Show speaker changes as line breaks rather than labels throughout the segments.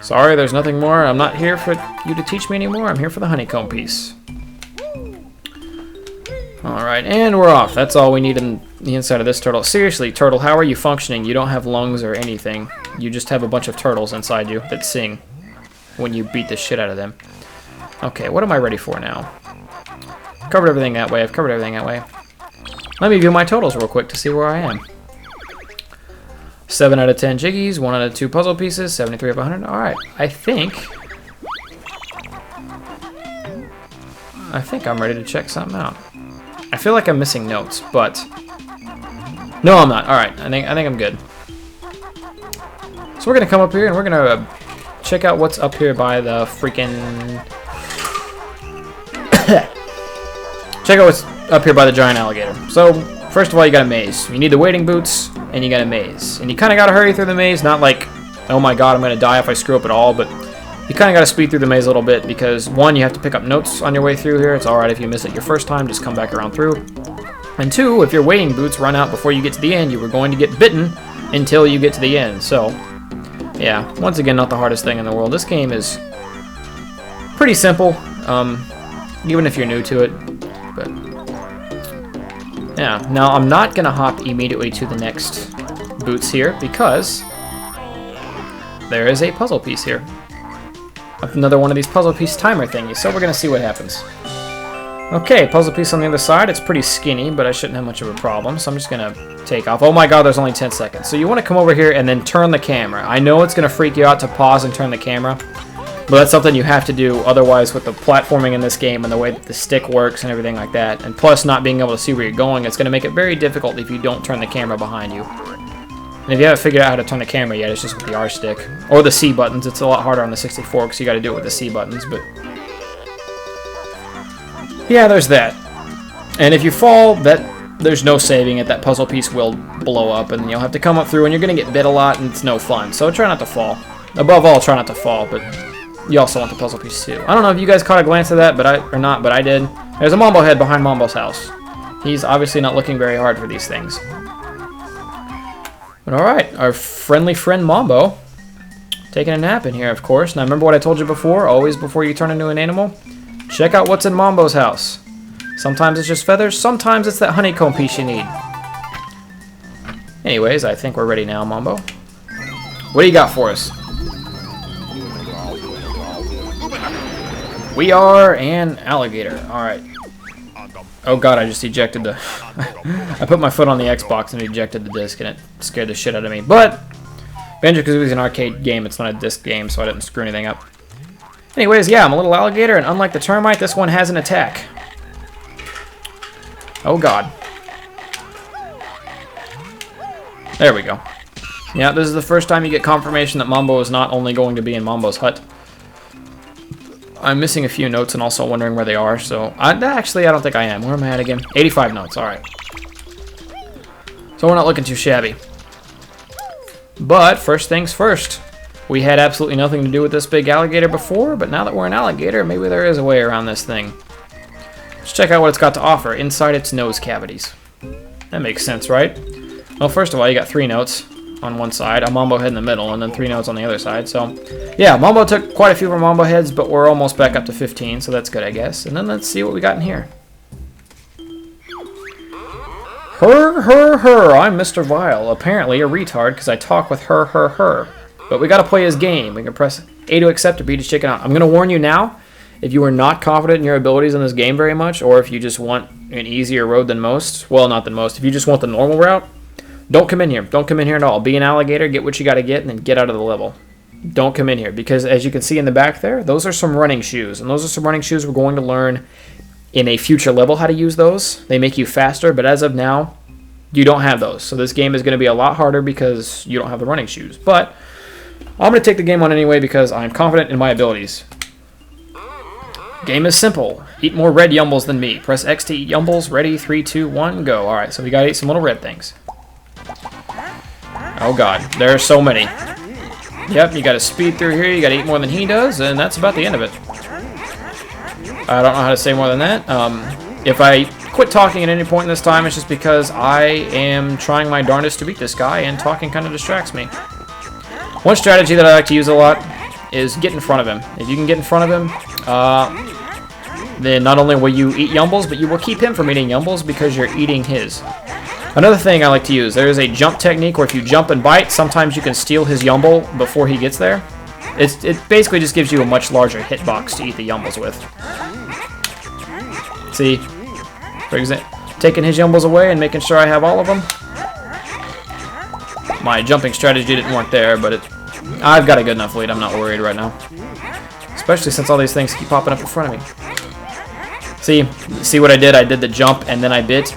Sorry, there's nothing more. I'm not here for you to teach me anymore. I'm here for the honeycomb piece. Alright, and we're off. That's all we need in the inside of this turtle. Seriously, turtle, how are you functioning? You don't have lungs or anything. You just have a bunch of turtles inside you that sing when you beat the shit out of them. Okay, what am I ready for now? Covered everything that way. I've covered everything that way. Let me view my totals real quick to see where I am. 7 out of 10 jiggies, 1 out of 2 puzzle pieces, 73 of 100. Alright, I think I'm ready to check something out. I feel like I'm missing notes, but no, I'm not. Alright, I think I'm good. So we're gonna come up here and we're gonna check out what's up here by the freaking check out what's up here by the giant alligator. So, first of all, you got a maze. You need the wading boots, and you got a maze. And you kind of got to hurry through the maze, not like, oh my god, I'm going to die if I screw up at all, but you kind of got to speed through the maze a little bit, because, one, you have to pick up notes on your way through here. It's alright if you miss it your first time, just come back around through. And two, if your wading boots run out before you get to the end, you were going to get bitten until you get to the end. So, yeah, once again, not the hardest thing in the world. This game is pretty simple, even if you're new to it. But yeah, now I'm not gonna hop immediately to the next boots here because there is a puzzle piece here. Another one of these puzzle piece timer thingies, so we're gonna see what happens. Okay, puzzle piece on the other side. It's pretty skinny, but I shouldn't have much of a problem, so I'm just gonna take off. Oh my god, there's only 10 seconds. So you want to come over here and then turn the camera. I know it's gonna freak you out to pause and turn the camera, but that's something you have to do, otherwise with the platforming in this game and the way that the stick works and everything like that, and plus not being able to see where you're going, it's going to make it very difficult if you don't turn the camera behind you. And if you haven't figured out how to turn the camera yet, it's just with the R stick. Or the C buttons. It's a lot harder on the 64 because you got to do it with the C buttons, but yeah, there's that. And if you fall, there's no saving it. That puzzle piece will blow up, and you'll have to come up through, and you're going to get bit a lot, and it's no fun. So try not to fall. Above all, try not to fall, but you also want the puzzle piece too. I don't know if you guys caught a glance of that, but I did. There's a Mambo head behind Mambo's house. He's obviously not looking very hard for these things. But alright, our friendly friend Mambo. Taking a nap in here, of course. Now remember what I told you before, always before you turn into an animal? Check out what's in Mambo's house. Sometimes it's just feathers, sometimes it's that honeycomb piece you need. Anyways, I think we're ready now, Mambo. What do you got for us? We are an alligator. Alright. Oh god, I just ejected the... I put my foot on the Xbox and ejected the disc, and it scared the shit out of me. But Banjo Kazooie is an arcade game. It's not a disc game, so I didn't screw anything up. Anyways, yeah, I'm a little alligator, and unlike the termite, this one has an attack. Oh god. There we go. Yeah, this is the first time you get confirmation that Mambo is not only going to be in Mambo's hut. I'm missing a few notes and also wondering where they are, so actually I don't think I am. Where am I at again? 85 notes, alright. So we're not looking too shabby. But first things first. We had absolutely nothing to do with this big alligator before, but now that we're an alligator, maybe there is a way around this thing. Let's check out what it's got to offer inside its nose cavities. That makes sense, right? Well, first of all, you got 3 notes on one side, a Mambo head in the middle, and then 3 notes on the other side. So, yeah, Mambo took quite a few of our Mambo heads, but we're almost back up to 15, so that's good, I guess. And then let's see what we got in here. Her, I'm Mr. Vile. Apparently a retard, because I talk with her. But we gotta play his game. We can press A to accept or B to chicken out. I'm gonna warn you now, if you are not confident in your abilities in this game very much, or if you just want an easier road than most, well, not than most, if you just want the normal route, don't come in here. Don't come in here at all. Be an alligator, get what you got to get, and then get out of the level. Don't come in here, because as you can see in the back there, those are some running shoes. And those are some running shoes we're going to learn in a future level how to use those. They make you faster, but as of now, you don't have those. So this game is going to be a lot harder because you don't have the running shoes. But I'm going to take the game on anyway because I'm confident in my abilities. Game is simple. Eat more red yumbles than me. Press X to eat yumbles. Ready, 3, 2, 1, go. Alright, so we got to eat some little red things. Oh god, there are so many. Yep, you gotta speed through here, you gotta eat more than he does, and that's about the end of it. I don't know how to say more than that. If I quit talking at any point in this time, it's just because I am trying my darndest to beat this guy, and talking kind of distracts me. One strategy that I like to use a lot is get in front of him. If you can get in front of him, then not only will you eat Yumbles, but you will keep him from eating Yumbles because you're eating his. Another thing I like to use, there is a jump technique where if you jump and bite, sometimes you can steal his Yumble before he gets there. It basically just gives you a much larger hitbox to eat the Yumbles with. See, for example, taking his Yumbles away and making sure I have all of them. My jumping strategy didn't work there, but I've got a good enough lead. I'm not worried right now. Especially since all these things keep popping up in front of me. See what I did? I did the jump and then I bit.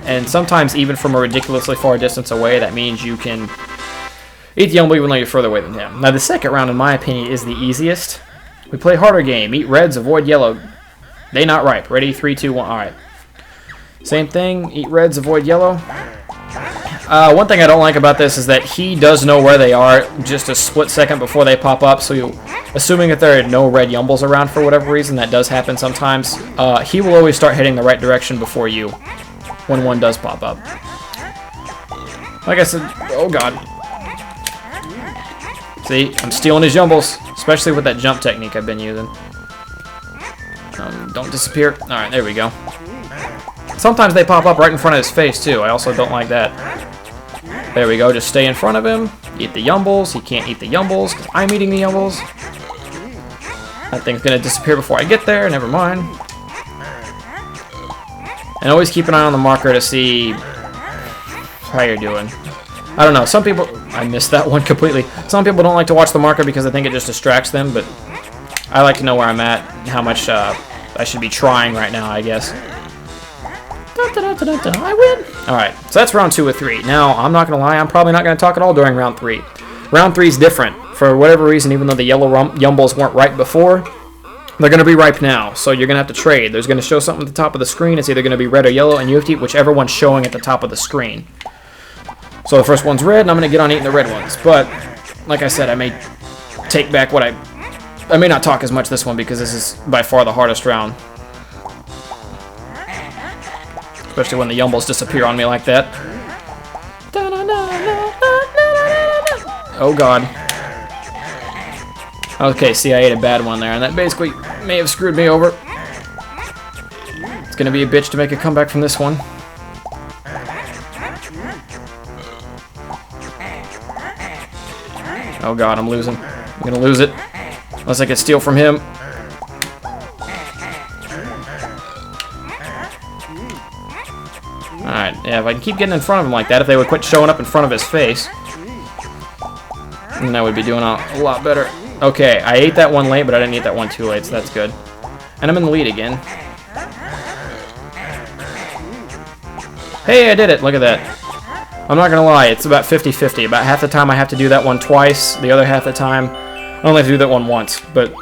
And sometimes even from a ridiculously far distance away, that means you can eat the Yumble even though you're further away than him. Now the second round, in my opinion, is the easiest. We play harder game. Eat reds, avoid yellow. They not ripe. Ready? 3, 2, 1. Alright. Same thing. Eat reds, avoid yellow. One thing I don't like about this is that he does know where they are just a split second before they pop up. So assuming that there are no red Yumbles around for whatever reason, that does happen sometimes, he will always start heading the right direction before you when one does pop up. Like I said, oh god. See, I'm stealing his Yumbles, especially with that jump technique I've been using. Don't disappear. Alright, there we go. Sometimes they pop up right in front of his face, too. I also don't like that. There we go. Just stay in front of him. Eat the Yumbles. He can't eat the Yumbles because I'm eating the Yumbles. That thing's going to disappear before I get there. Never mind. And always keep an eye on the marker to see how you're doing. I don't know. Some people... I missed that one completely. Some people don't like to watch the marker because I think it just distracts them, but I like to know where I'm at and how much I should be trying right now, I guess. I win! Alright, so that's round 2 of 3. Now, I'm not going to lie, I'm probably not going to talk at all during round 3. Round 3 is different. For whatever reason, even though the yellow Yumbles weren't ripe before, they're going to be ripe now. So you're going to have to trade. There's going to show something at the top of the screen. It's either going to be red or yellow, and you have to eat whichever one's showing at the top of the screen. So the first one's red, and I'm going to get on eating the red ones. But, like I said, I may take back what I may not talk as much this one because this is by far the hardest round. Especially when the Yumbles disappear on me like that. Oh god. Okay, see, I ate a bad one there, and that basically may have screwed me over. It's gonna be a bitch to make a comeback from this one. Oh god, I'm losing. I'm gonna lose it. Unless I can steal from him. Alright, yeah, if I can keep getting in front of him like that, if they would quit showing up in front of his face, then I would be doing a lot better. Okay, I ate that one late, but I didn't eat that one too late, so that's good. And I'm in the lead again. Hey, I did it! Look at that. I'm not gonna lie, it's about 50-50. About half the time I have to do that one twice, the other half the time I only have to do that one once. But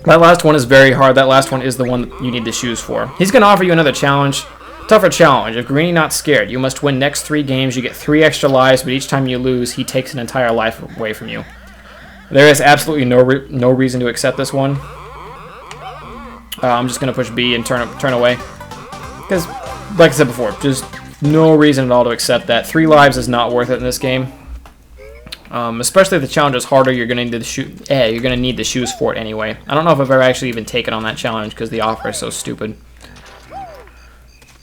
that last one is very hard. That last one is the one that you need the shoes for. He's gonna offer you another challenge. Tougher challenge. If Greeny not scared, you must win next 3 games. You get 3 extra lives, but each time you lose, he takes an entire life away from you. There is absolutely no reason to accept this one. I'm just gonna push B and turn away because, like I said before, just no reason at all to accept that. 3 lives is not worth it in this game. Especially if the challenge is harder, you're gonna need the shoes for it anyway. I don't know if I've ever actually even taken on that challenge because the offer is so stupid.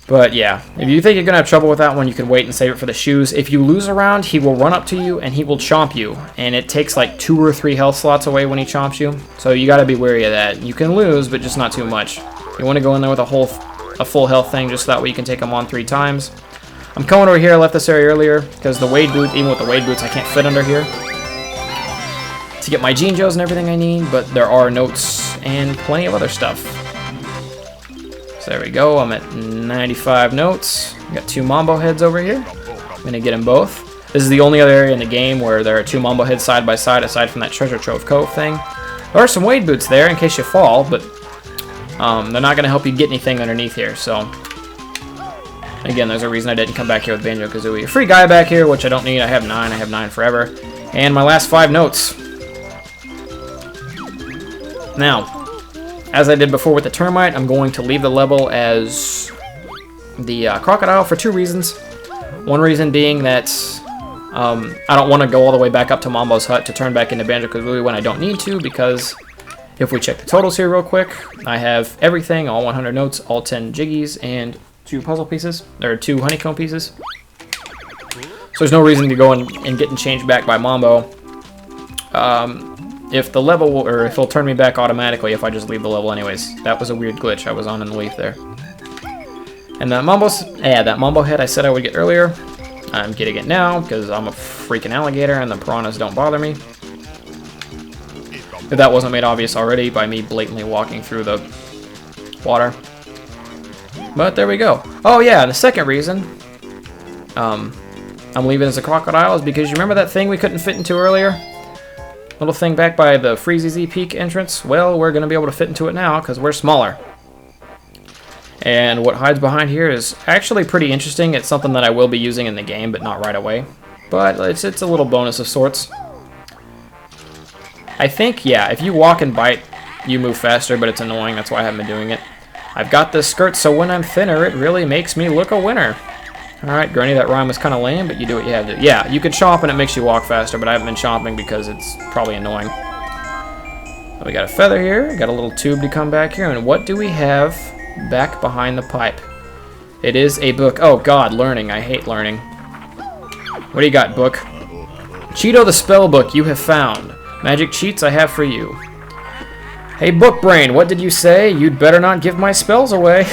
But yeah, if you think you're going to have trouble with that one, you can wait and save it for the shoes. If you lose a round, he will run up to you and he will chomp you. And it takes like 2 or 3 health slots away when he chomps you. So you got to be wary of that. You can lose, but just not too much. You want to go in there with a full health thing just so that way you can take him on 3 times. I'm coming over here. I left this area earlier because the Wade boot, even with the Wade boots, I can't fit under here to get my Jinjos and everything I need. But there are notes and plenty of other stuff. So there we go, I'm at 95 notes. Got 2 Mambo heads over here. I'm going to get them both. This is the only other area in the game where there are 2 Mambo heads side by side, aside from that Treasure Trove Cove thing. There are some Wade boots there in case you fall, but they're not going to help you get anything underneath here. So again, there's a reason I didn't come back here with Banjo Kazooie. A free guy back here, which I don't need. I have 9. I have 9 forever. And my last 5 notes. Now, as I did before with the termite, I'm going to leave the level as the crocodile for 2 reasons. One reason being that I don't want to go all the way back up to Mambo's hut to turn back into Banjo Kazooie when I don't need to, because if we check the totals here real quick, I have everything, all 100 notes, all 10 jiggies, and 2 puzzle pieces, or 2 honeycomb pieces. So there's no reason to go and getting changed back by Mambo. If the level, or if it'll turn me back automatically if I just leave the level anyways. That was a weird glitch I was on in the leaf there. And that Mambo head I said I would get earlier, I'm getting it now because I'm a freaking alligator and the piranhas don't bother me. If that wasn't made obvious already by me blatantly walking through the water. But there we go. Oh yeah, the second reason I'm leaving as a crocodile is because you remember that thing we couldn't fit into earlier? Little thing back by the Freezy Peak entrance? Well, we're going to be able to fit into it now because we're smaller. And what hides behind here is actually pretty interesting. It's something that I will be using in the game, but not right away. But it's a little bonus of sorts. I think, yeah, if you walk and bite, you move faster, but it's annoying. That's why I haven't been doing it. I've got this skirt, so when I'm thinner, it really makes me look a winner. Alright, Granny, that rhyme was kind of lame, but you do what you have to. Yeah, you can chomp and it makes you walk faster, but I haven't been chomping because it's probably annoying. We got a feather here, got a little tube to come back here, and what do we have back behind the pipe? It is a book. Oh god, learning. I hate learning. What do you got, book? Cheeto the spell book you have found. Magic cheats I have for you. Hey, book brain, what did you say? You'd better not give my spells away.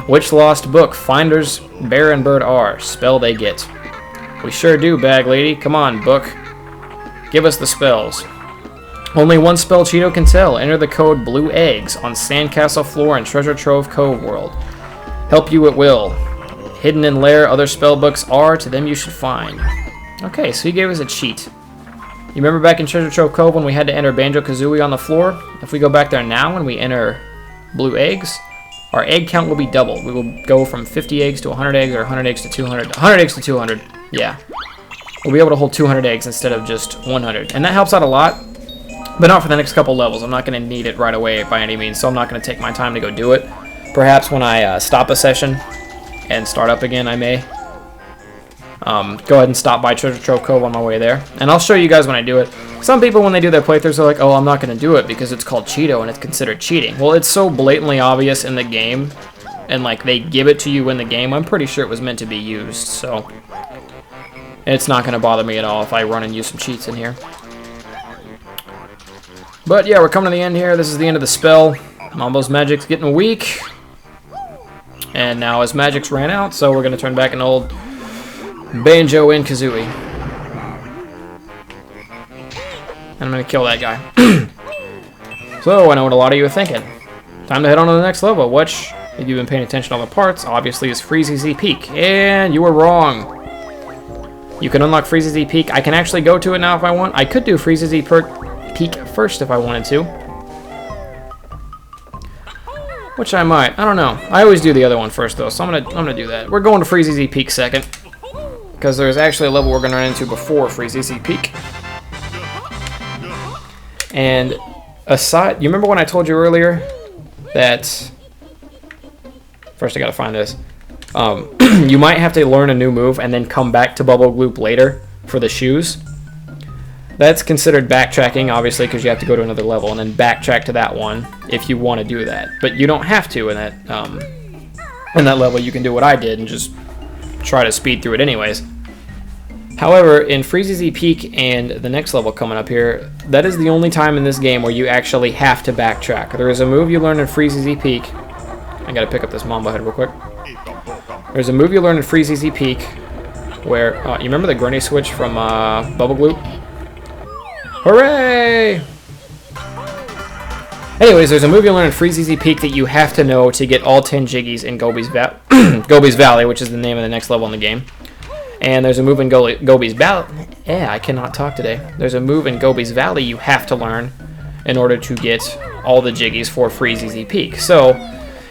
Which lost book? Finders Bear and Bird are. Spell they get. We sure do, bag lady. Come on, book. Give us the spells. Only one spell Cheeto can tell. Enter the code Blue Eggs on Sandcastle Floor and Treasure Trove Cove World. Help you at will. Hidden in lair other spell books are, to them you should find. Okay, so he gave us a cheat. You remember back in Treasure Trove Cove when we had to enter Banjo Kazooie on the floor? If we go back there now and we enter Blue Eggs, our egg count will be doubled. We will go from 50 eggs to 100 eggs, or 100 eggs to 200. 100 eggs to 200, yeah. We'll be able to hold 200 eggs instead of just 100. And that helps out a lot, but not for the next couple levels. I'm not going to need it right away by any means, so I'm not going to take my time to go do it. Perhaps when I stop a session and start up again, I may go ahead and stop by Treasure Trove Cove on my way there. And I'll show you guys when I do it. Some people, when they do their playthroughs, are like, oh, I'm not going to do it because it's called Cheeto and it's considered cheating. Well, it's so blatantly obvious in the game, and like they give it to you in the game, I'm pretty sure it was meant to be used, so it's not going to bother me at all if I run and use some cheats in here. But yeah, we're coming to the end here. This is the end of the spell. Mambo's magic's getting weak. And now his magic's ran out, so we're going to turn back an old Banjo and Kazooie. And I'm going to kill that guy. So, I know what a lot of you are thinking. Time to head on to the next level, which, if you've been paying attention to all the parts, obviously is Freezy Peak. And you were wrong. You can unlock Freezy Peak. I can actually go to it now if I want. I could do Freezy Peak first if I wanted to. Which I might. I don't know. I always do the other one first, though, so I'm gonna do that. We're going to Freezy Peak second, because there's actually a level we're going to run into before Freezy Peak. And aside, you remember when I told you earlier that, first I gotta find this, you might have to learn a new move and then come back to Bubble Gloop later for the shoes? That's considered backtracking, obviously, because you have to go to another level and then backtrack to that one if you want to do that. But you don't have to in that level. You can do what I did and just try to speed through it anyways. However, in Freezy Peak and the next level coming up here, that is the only time in this game where you actually have to backtrack. There is a move you learn in Freezy Peak. I gotta pick up this Mambo head real quick. There's a move you learn in Freezy Peak where, you remember the granny switch from Bubble Gloop? Hooray! Anyways, there's a move you learn in Freezy Peak that you have to know to get all 10 Jiggies in Gobi's Valley, which is the name of the next level in the game. And there's a move in Gobi's Valley. Yeah, I cannot talk today. There's a move in Gobi's Valley you have to learn in order to get all the Jiggies for Freezy Peak. So,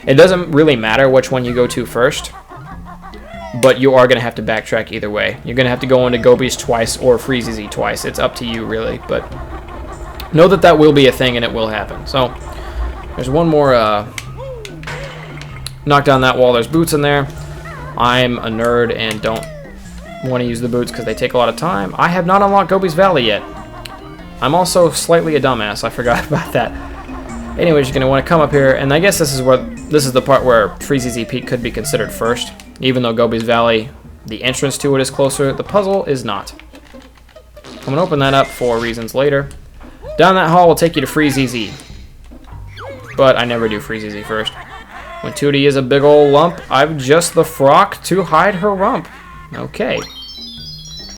it doesn't really matter which one you go to first, but you are going to have to backtrack either way. You're going to have to go into Gobi's twice or Freezy twice. It's up to you, really, but know that that will be a thing and it will happen. So, there's one more, knock down that wall. There's boots in there. I'm a nerd and don't want to use the boots because they take a lot of time. I have not unlocked Gobi's Valley yet. I'm also slightly a dumbass. I forgot about that. Anyways, you're going to want to come up here, and I guess this is the part where Freezeezy Peak could be considered first. Even though Gobi's Valley, the entrance to it is closer, the puzzle is not. I'm going to open that up for reasons later. Down that hall will take you to Freezeezy. But I never do Freezeezy first. When Tootie is a big old lump, I've just the frock to hide her rump. Okay.